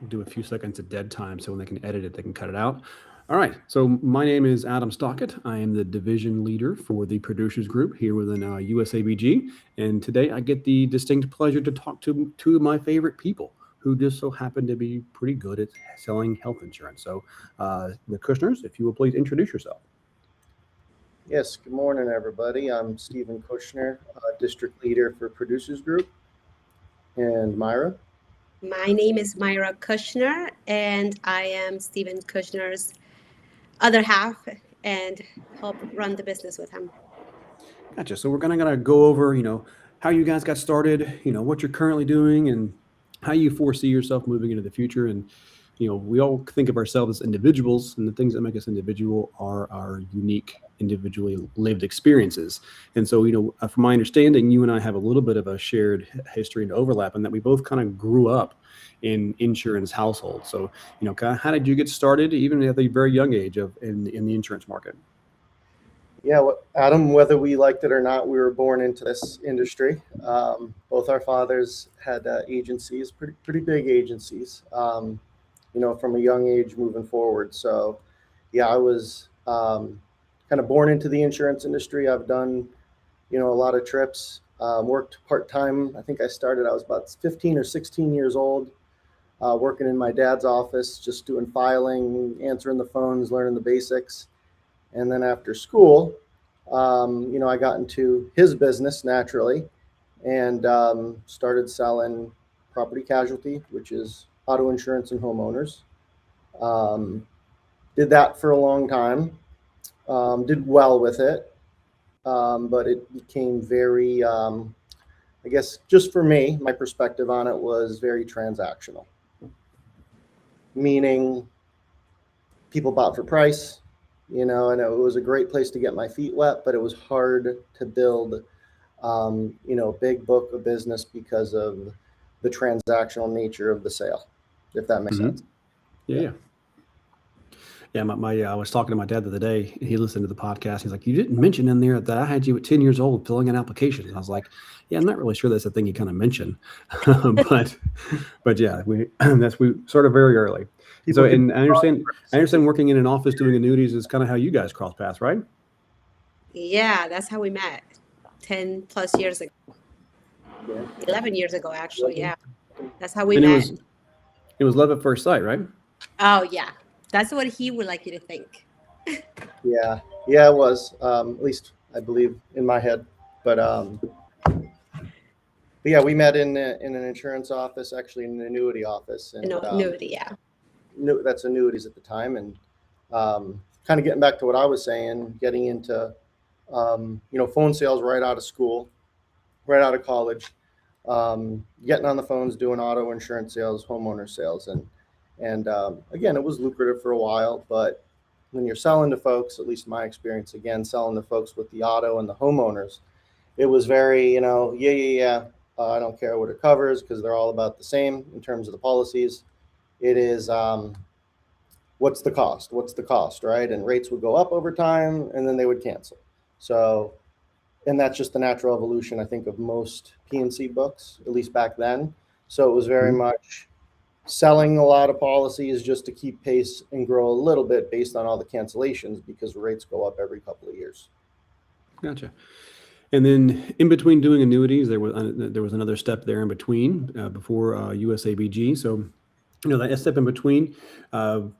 do a few seconds of dead time so when they can edit it, they can cut it out. All right. So my name is Adam Stockett. I am the division leader for the producers group here within USABG. And today I get the distinct pleasure to talk to two of my favorite people who just so happen to be pretty good at selling health insurance. So the Kushners, if you will please introduce yourself. Yes, good morning, everybody. I'm Steven Kushner, District Leader for Producers Group. And Myra? My name is Myra Kushner, and I am Steven Kushner's other half and help run the business with him. Gotcha. So we're gonna go over, how you guys got started, what you're currently doing, and how you foresee yourself moving into the future. And we all think of ourselves as individuals, and the things that make us individual are our unique, individually lived experiences. And so, from my understanding, you and I have a little bit of a shared history and overlap, in that we both kind of grew up in insurance households. So, kind of how did you get started, even at a very young age, in the insurance market? Yeah, Adam, whether we liked it or not, we were born into this industry. Both our fathers had agencies, pretty big agencies, from a young age moving forward. So, yeah, I was kind of born into the insurance industry. I've done, a lot of trips, worked part-time. I think I was about 15 or 16 years old, working in my dad's office, just doing filing, answering the phones, learning the basics. And then after school, I got into his business naturally and started selling property casualty, which is auto insurance and homeowners. Did that for a long time, did well with it, but it became very, I guess, just for me, my perspective on it was very transactional, meaning people bought for price. And it was a great place to get my feet wet, but it was hard to build, big book of business because of the transactional nature of the sale, if that makes sense. Yeah. Yeah, I was talking to my dad the other day. He listened to the podcast. He's like, "You didn't mention in there that I had you at 10 years old filling in applications." And I was like, "Yeah, I'm not really sure that's the thing you kind of mentioned." but yeah, we sort of very early. So, and I understand working in an office doing annuities is kind of how you guys cross paths, right? Yeah, that's how we met 10 plus years ago. 11 years ago, actually. Yeah, that's how we met. It was love at first sight, right? Oh, yeah. That's what he would like you to think. Yeah, it was, at least I believe in my head. But yeah, we met in an insurance office, actually in an annuity office. And, annuity, yeah. That's annuities at the time. And kind of getting back to what I was saying, getting into, phone sales right out of school, right out of college, getting on the phones, doing auto insurance sales, homeowner sales. And again, it was lucrative for a while, but when you're selling to folks, at least my experience, again, selling to folks with the auto and the homeowners, it was very, yeah. I don't care what it covers because they're all about the same in terms of the policies. It is, what's the cost? What's the cost, right? And rates would go up over time and then they would cancel. So, and that's just the natural evolution, I think, of most P&C books, at least back then. So it was very much selling a lot of policies just to keep pace and grow a little bit based on all the cancellations because rates go up every couple of years. Gotcha. And then in between doing annuities, there was another step there in between before USABG. So, that step in between, kind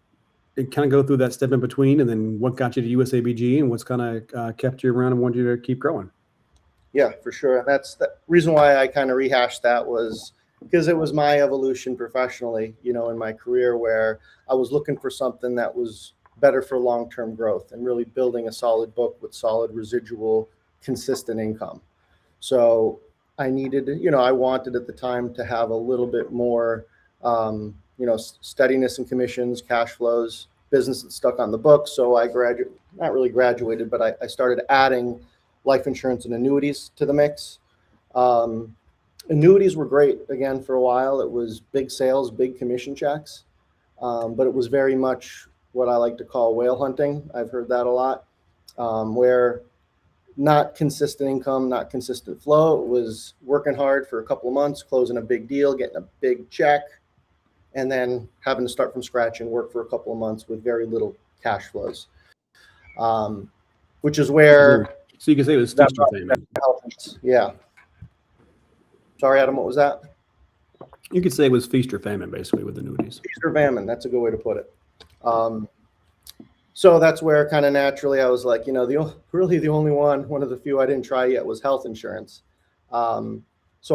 of go through that step in between, and then what got you to USABG and what's kind of kept you around and wanted you to keep growing. Yeah, for sure. That's the reason why I kind of rehashed that was because it was my evolution professionally, in my career where I was looking for something that was better for long-term growth and really building a solid book with solid residual, consistent income. So I needed, I wanted at the time to have a little bit more, steadiness in commissions, cash flows, business that's stuck on the book. So I not really graduated, but I started adding life insurance and annuities to the mix. Annuities were great, again, for a while. It was big sales, big commission checks, but it was very much what I like to call whale hunting. I've heard that a lot, where not consistent income, not consistent flow. It was working hard for a couple of months, closing a big deal, getting a big check, and then having to start from scratch and work for a couple of months with very little cash flows, which is where So you can say it was feast or famine. Yeah. Sorry, Adam, what was that? You could say it was feast or famine, basically, with annuities. Feast or famine, that's a good way to put it. So that's where kind of naturally I was like, really the only one of the few I didn't try yet was health insurance. So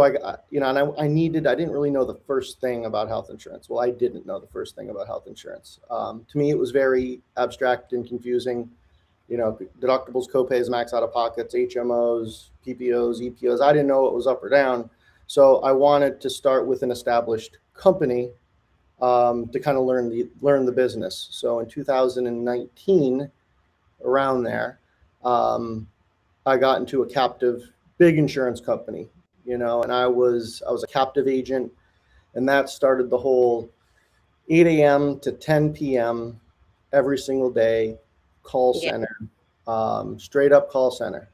I didn't really know the first thing about health insurance. Well, I didn't know the first thing about health insurance. To me, it was very abstract and confusing. Deductibles, copays, max out of pockets, HMOs, PPOs, EPOs. I didn't know what was up or down. So I wanted to start with an established company to kind of learn the business. So in 2019, around there, I got into a captive big insurance company, and I was a captive agent, and that started the whole 8 a.m. to 10 p.m. every single day call center, straight up call center,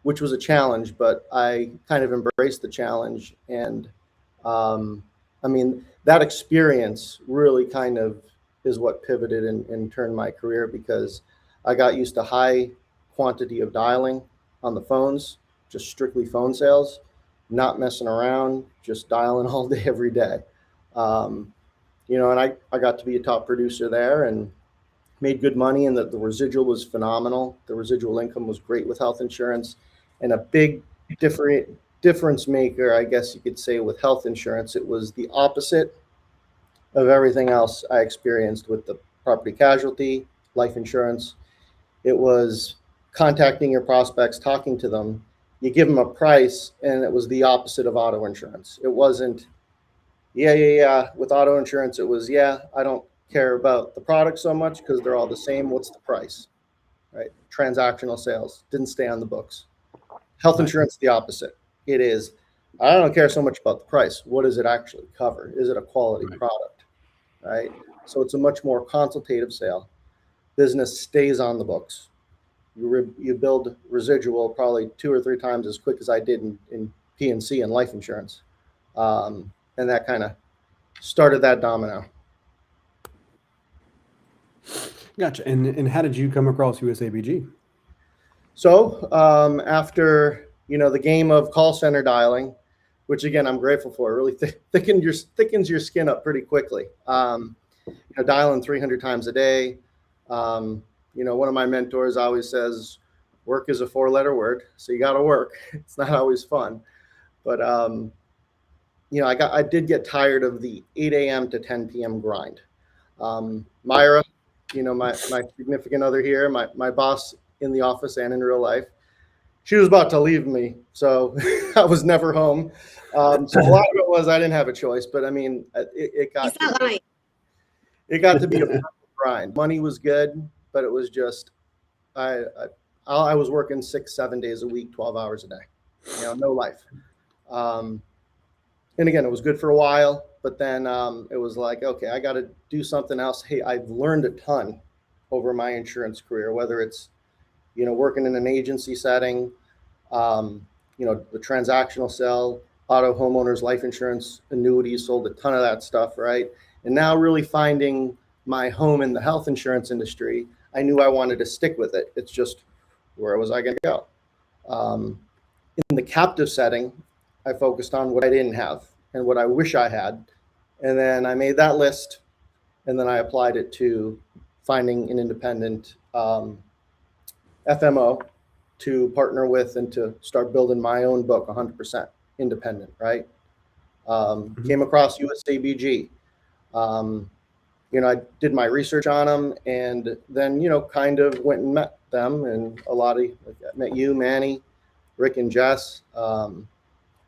which was a challenge, but I kind of embraced the challenge. And that experience really kind of is what pivoted and turned my career, because I got used to high quantity of dialing on the phones, just strictly phone sales, not messing around, just dialing all day, every day. And I got to be a top producer there and made good money, and the residual was phenomenal. The residual income was great with health insurance, and a big difference maker, I guess you could say, with health insurance. It was the opposite of everything else I experienced with the property casualty, life insurance. It was contacting your prospects, talking to them. You give them a price, and it was the opposite of auto insurance. It wasn't, yeah. With auto insurance, it was, I don't care about the product so much because they're all the same. What's the price, right? Transactional sales didn't stay on the books. Health insurance, the opposite. It is, I don't care so much about the price. What does it actually cover? Is it a quality product, right? So it's a much more consultative sale. Business stays on the books. You build residual probably 2 or 3 times as quick as I did in P&C and life insurance. And that kind of started that domino. Gotcha. And how did you come across USABG? So after the game of call center dialing, which again I'm grateful for, really thickens your skin up pretty quickly. Dialing 300 times a day. One of my mentors always says, work is a 4-letter word, so you got to work. It's not always fun, but I did get tired of the 8 a.m. to 10 p.m. grind. Myra, my significant other here, my boss in the office and in real life, she was about to leave me, so I was never home. So a lot of it was I didn't have a choice, but it got to be a grind. Money was good, but it was just I was working 6-7 days a week, 12 hours a day, no life. And again, it was good for a while, but then it was like, okay, I got to do something else. Hey, I've learned a ton over my insurance career, whether it's working in an agency setting, the transactional sell, auto, homeowners, life insurance, annuities, sold a ton of that stuff, right? And now really finding my home in the health insurance industry, I knew I wanted to stick with it. It's just, where was I going to go? In the captive setting, I focused on what I didn't have and what I wish I had. And then I made that list, and then I applied it to finding an independent FMO to partner with and to start building my own book 100% independent, right? Came across USABG. I did my research on them, and then, kind of went and met them, and I met you, Manny, Rick, and Jess.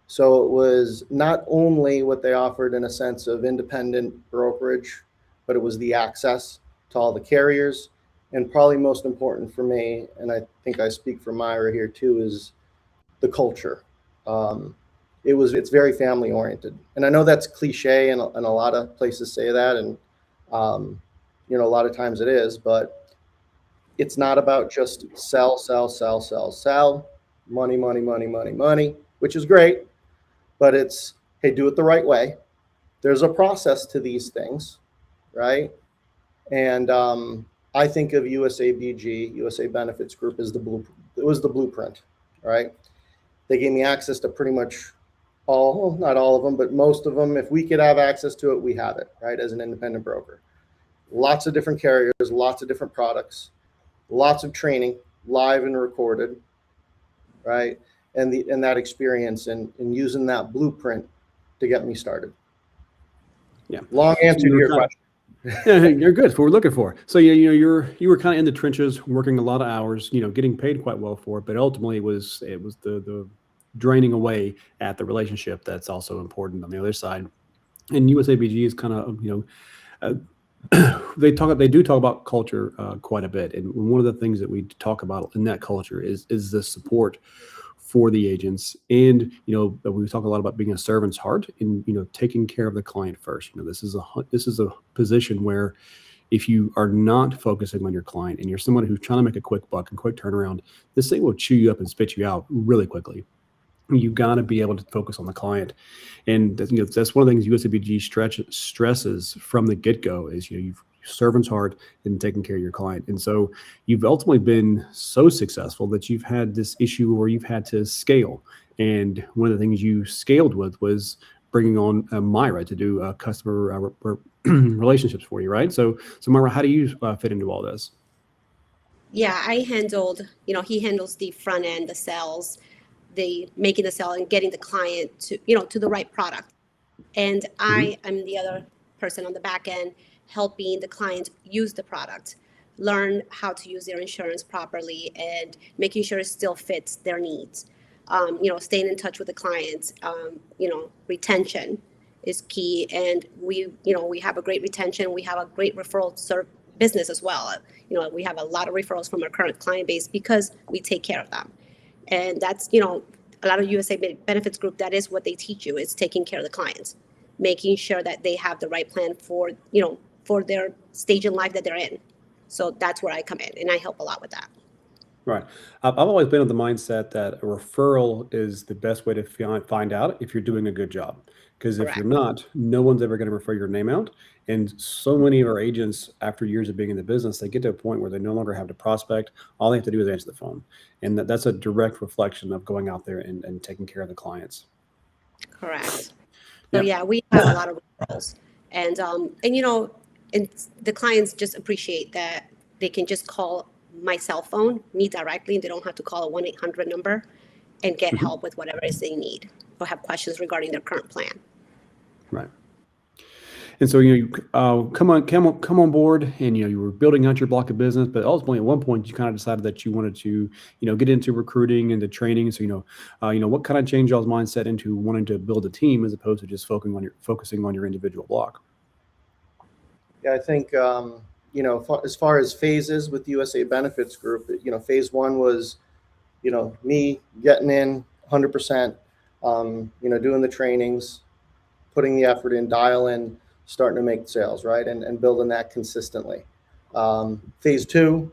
So it was not only what they offered in a sense of independent brokerage, but it was the access to all the carriers. And probably most important for me, and I think I speak for Myra here too, is the culture. It's very family oriented. And I know that's cliche, and a lot of places say that, and a lot of times it is, but it's not about just sell, money, which is great, but it's, hey, do it the right way, there's a process to these things, right? And I think of USABG, USA Benefits Group, as it was the blueprint, right? They gave me access to pretty much not all of them, but most of them. If we could have access to it, we have it, right? As an independent broker. Lots of different carriers, lots of different products, lots of training, live and recorded, right? And that experience and using that blueprint to get me started. Yeah. Long answer to your question. Yeah, you're good. That's what we're looking for. So you were kind of in the trenches, working a lot of hours, getting paid quite well for it, but ultimately it was the draining away at the relationship that's also important on the other side. And USABG is kind of they do talk about culture quite a bit, and one of the things that we talk about in that culture is the support for the agents. And we talk a lot about being a servant's heart and taking care of the client first. This is a position where if you are not focusing on your client and you're someone who's trying to make a quick buck and quick turnaround, this thing will chew you up and spit you out really quickly. You've got to be able to focus on the client. And that's one of the things USABG stresses from the get-go is you've servant's heart and taking care of your client. And so you've ultimately been so successful that you've had this issue where you've had to scale. And one of the things you scaled with was bringing on Myra to do customer relationships for you, right? So Myra, how do you fit into all this? Yeah, I handled, he handles the front end, the sales, the making the sale and getting the client to the right product. And I am the other person on the back end helping the client use the product, learn how to use their insurance properly, and making sure it still fits their needs. Staying in touch with the clients. Retention is key, and we have a great retention. We have a great referral business as well. We have a lot of referrals from our current client base because we take care of them. And that's, a lot of USA Benefits Group, that is what they teach you, is taking care of the clients, making sure that they have the right plan for their stage in life that they're in. So that's where I come in, and I help a lot with that. Right. I've always been of the mindset that a referral is the best way to find out if you're doing a good job. Because if you're not, no one's ever going to refer your name out. And so many of our agents, after years of being in the business, they get to a point where they no longer have to prospect. All they have to do is answer the phone. And that's a direct reflection of going out there and taking care of the clients. Correct. So yeah, we have a lot of referrals. And the clients just appreciate that they can just call my cell phone, me directly, and they don't have to call a 1-800 number and get help with whatever it is they need or have questions regarding their current plan. Right. And so you come on board, and you were building out your block of business, but ultimately at one point you kind of decided that you wanted to get into recruiting and the training. So what kind of changed y'all's mindset into wanting to build a team as opposed to just focusing on your individual block? Yeah, I think as far as phases with USA Benefits Group, phase one was me getting in 100%, doing the trainings, putting the effort in, dial in, starting to make sales, right? And building that consistently. Phase two,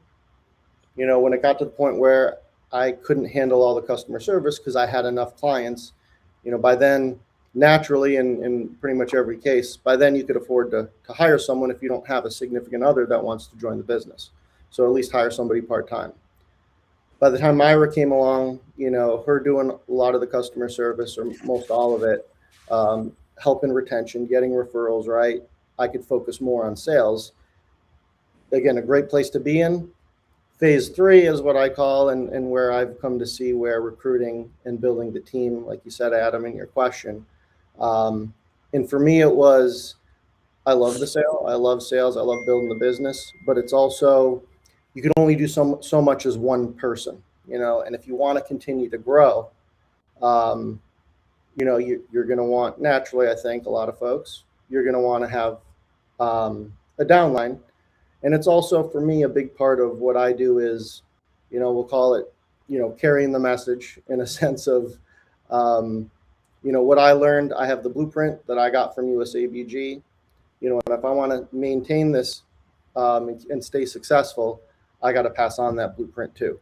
when it got to the point where I couldn't handle all the customer service because I had enough clients, by then, naturally, in pretty much every case, by then you could afford to hire someone if you don't have a significant other that wants to join the business. So at least hire somebody part-time. By the time Myra came along, her doing a lot of the customer service or most all of it, helping retention, getting referrals, right? I could focus more on sales. Again, a great place to be in. Phase three is what I call, and where I've come to see where recruiting and building the team, like you said, Adam, in your question. And for me, it was, I love the sale. I love sales. I love building the business, but it's also, you can only do so much as one person, and if you want to continue to grow, you're going to want, naturally, I think a lot of folks, you're going to want to have a downline. And it's also, for me, a big part of what I do is, we'll call it, carrying the message in a sense of, what I learned. I have the blueprint that I got from USABG, and if I want to maintain this and stay successful, I got to pass on that blueprint too.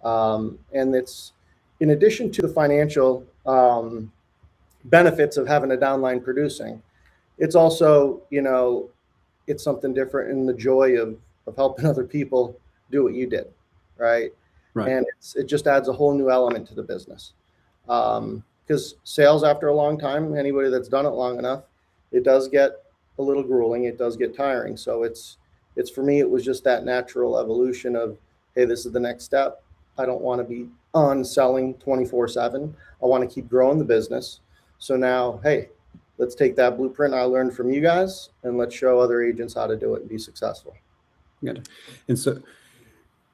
And it's, in addition to the financial benefits of having a downline producing, it's also, it's something different in the joy of helping other people do what you did, right? Right. And it just adds a whole new element to the business. Because sales, after a long time, anybody that's done it long enough, it does get a little grueling. It does get tiring. So it's for me, it was just that natural evolution of, hey, this is the next step. I don't want to be on selling 24/7. I want to keep growing the business. So now, hey, let's take that blueprint I learned from you guys and let's show other agents how to do it and be successful. Good. And so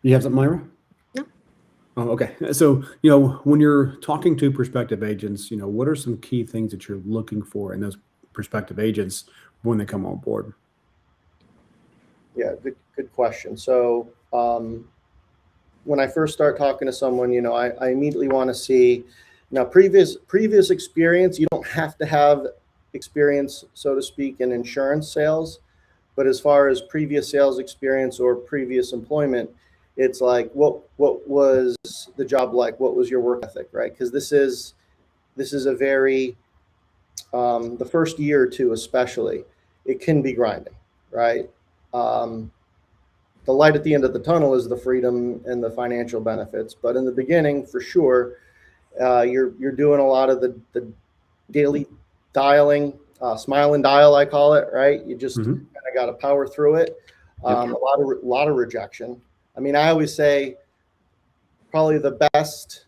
you have something, Myra? No. Oh, okay. So, when you're talking to prospective agents, what are some key things that you're looking for in those prospective agents when they come on board? Yeah, good question. So when I first start talking to someone, I immediately want to see, now previous experience. You don't have to have experience, so to speak, in insurance sales, but as far as previous sales experience or previous employment, it's like, what was the job like? What was your work ethic, right? Because this is a very, the first year or two especially, it can be grinding, right? The light at the end of the tunnel is the freedom and the financial benefits, but in the beginning, for sure, you're doing a lot of the daily dialing, smile and dial, I call it, right? You just kind of got to power through it. A lot of rejection. I mean, I always say probably the best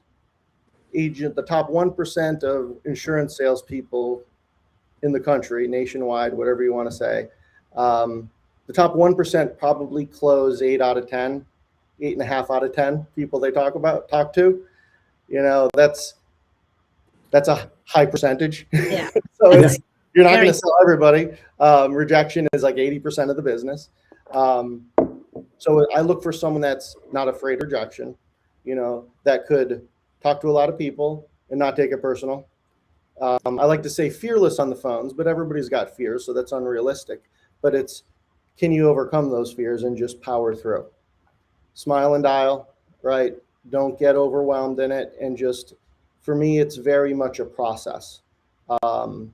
agent, the top 1% of insurance salespeople in the country, nationwide, whatever you want to say. The top 1% probably close 8 out of 10, 8.5 out of 10 people they talk to. That's a high percentage. Yeah. So you're not going to sell everybody. Rejection is like 80% of the business. So I look for someone that's not afraid of rejection, that could talk to a lot of people and not take it personal. I like to say fearless on the phones, but everybody's got fears, so that's unrealistic. But can you overcome those fears and just power through? Smile and dial, right? Don't get overwhelmed in it. And just, for me, it's very much a process. It's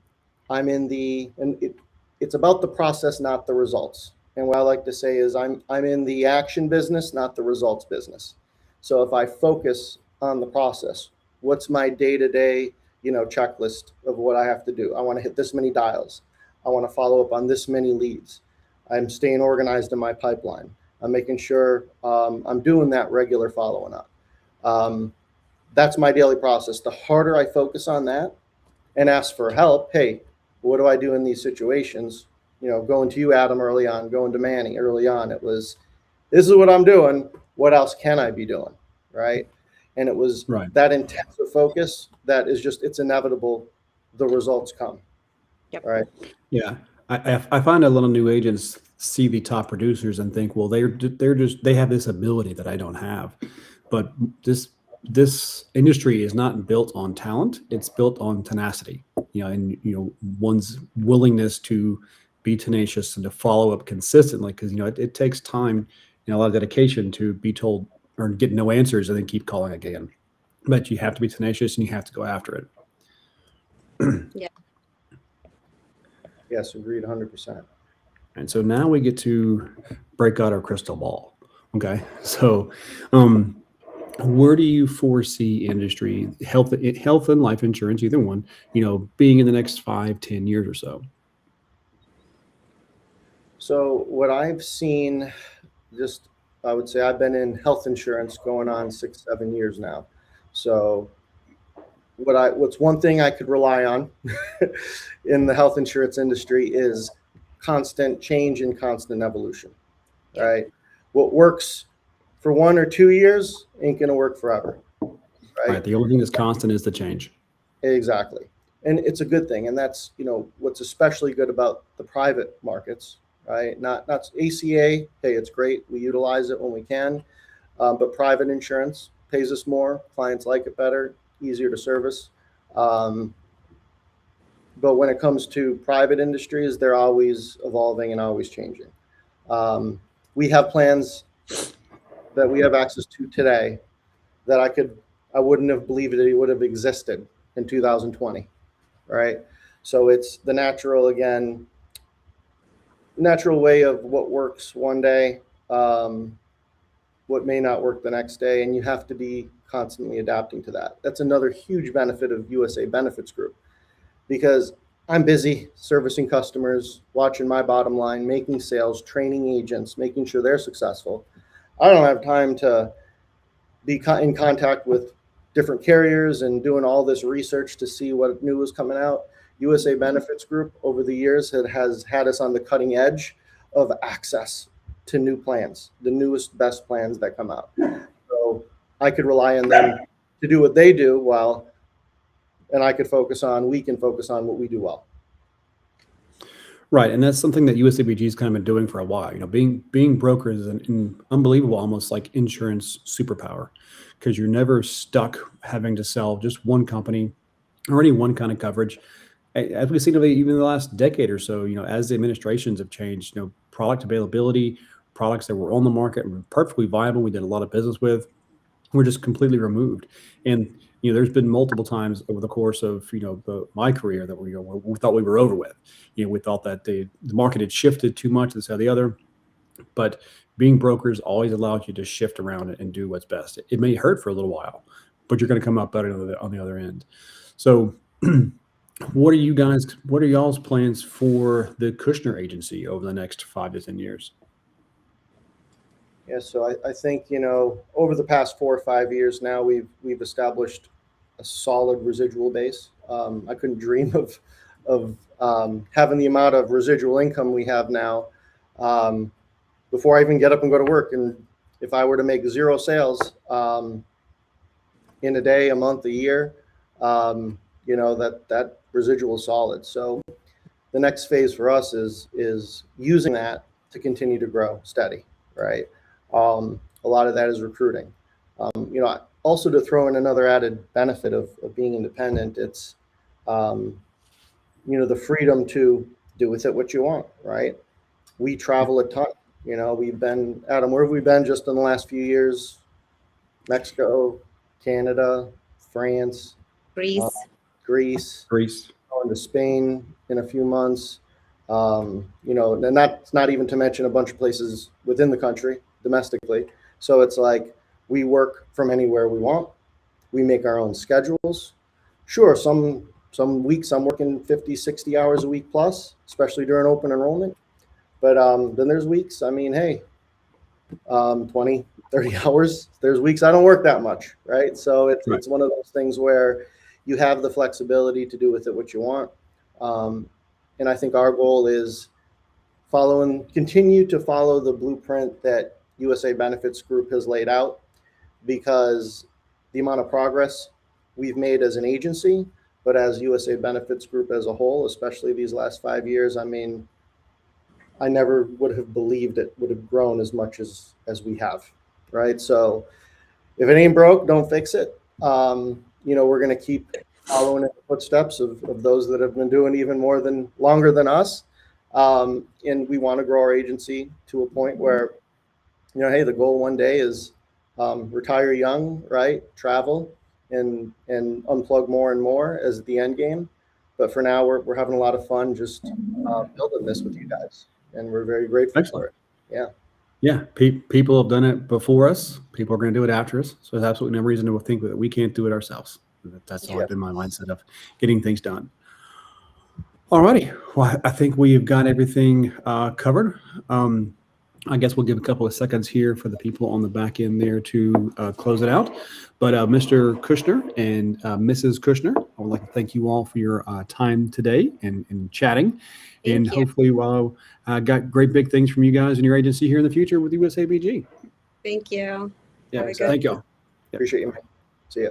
about the process, not the results. And what I like to say is I'm in the action business, not the results business. So if I focus on the process, what's my day-to-day, checklist of what I have to do? I want to hit this many dials. I want to follow up on this many leads. I'm staying organized in my pipeline. I'm making sure I'm doing that regular following up. That's my daily process. The harder I focus on that and ask for help, hey, what do I do in these situations? Going to you, Adam, early on, going to Manny early on, it was, this is what I'm doing. What else can I be doing, right? And it was that intensive focus that is just, it's inevitable. The results come. Yep. Right. Yeah. I find a lot of new agents see the top producers and think, well, they have this ability that I don't have. But this industry is not built on talent. It's built on tenacity, and, one's willingness to be tenacious and to follow up consistently. Because, it takes time, a lot of dedication to be told or get no answers and then keep calling again. But you have to be tenacious and you have to go after it. Yeah. Yes, agreed 100%. And so now we get to break out our crystal ball. Okay. So, where do you foresee industry, health and life insurance, either one, being in the next 5-10 years or so? So what I've seen, I would say I've been in health insurance going on 6-7 years now. So what's one thing I could rely on in the health insurance industry is constant change and constant evolution, right? What works for 1 or 2 years ain't going to work forever, right? The only thing that's constant is the change. Exactly. And it's a good thing. And that's, what's especially good about the private markets, right? Not ACA. Hey, it's great. We utilize it when we can. But private insurance pays us more. Clients like it better, easier to service. But when it comes to private industries, they're always evolving and always changing. We have plans that we have access to today that I wouldn't have believed it would have existed in 2020, right? So it's the natural, again, natural way of what works one day, what may not work the next day, and you have to be constantly adapting to that. That's another huge benefit of USA Benefits Group, because I'm busy servicing customers, watching my bottom line, making sales, training agents, making sure they're successful. I don't have time to be in contact with different carriers and doing all this research to see what new is coming out. USA Benefits Group over the years has had us on the cutting edge of access to new plans, the newest, best plans that come out. So I could rely on them to do what they do well, and we can focus on what we do well. Right, and that's something that USABG has kind of been doing for a while. Being brokers is an unbelievable, almost like insurance superpower, because you're never stuck having to sell just one company or any one kind of coverage. As we've seen even in the last decade or so, as the administrations have changed, product availability, products that were on the market were perfectly viable, we did a lot of business with, were just completely removed. And there's been multiple times over the course of my career that we thought we were over with. We thought that the market had shifted too much, this or the other. But being brokers always allows you to shift around it and do what's best. It may hurt for a little while, but you're going to come out better on the other end. So what are y'all's plans for the Kushner agency over the next 5 to 10 years? Yeah, so I think, over the past 4 or 5 years now, we've established a solid residual base. I couldn't dream of having the amount of residual income we have now before I even get up and go to work. And if I were to make 0 sales in a day, a month, a year, that residual is solid. So the next phase for us is using that to continue to grow steady, right? A lot of that is recruiting. Also to throw in another added benefit of being independent, it's, the freedom to do with it what you want, right? We travel a ton. We've been, Adam, where have we been just in the last few years? Mexico, Canada, France, Greece, going to Spain in a few months. And that's not even to mention a bunch of places within the country domestically. So it's like we work from anywhere we want. We make our own schedules. Sure, some weeks I'm working 50, 60 hours a week plus, especially during open enrollment. But then there's weeks, 20, 30 hours. There's weeks I don't work that much, right? So it's one of those things where you have the flexibility to do with it what you want. And I think our goal is continue to follow the blueprint that USA Benefits Group has laid out, because the amount of progress we've made as an agency, but as USA Benefits Group as a whole, especially these last 5 years, I never would have believed it would have grown as much as we have, right? So if it ain't broke, don't fix it. We're going to keep following in the footsteps of those that have been doing even longer than us. And we want to grow our agency to a point where, hey, the goal one day is retire young, right? Travel and unplug more and more as the end game. But for now, we're having a lot of fun just building this with you guys, and we're very grateful for it. Yeah. Yeah, people have done it before us. People are going to do it after us. So there's absolutely no reason to think that we can't do it ourselves. That's always been my mindset of getting things done. All righty. Well, I think we've got everything covered. I guess we'll give a couple of seconds here for the people on the back end there to close it out. But Mr. Kushner and Mrs. Kushner, I would like to thank you all for your time today and chatting. Thank you. Hopefully we'll got great big things from you guys and your agency here in the future with USABG. Thank you. Yeah, so thank you all. Appreciate you, man. See ya.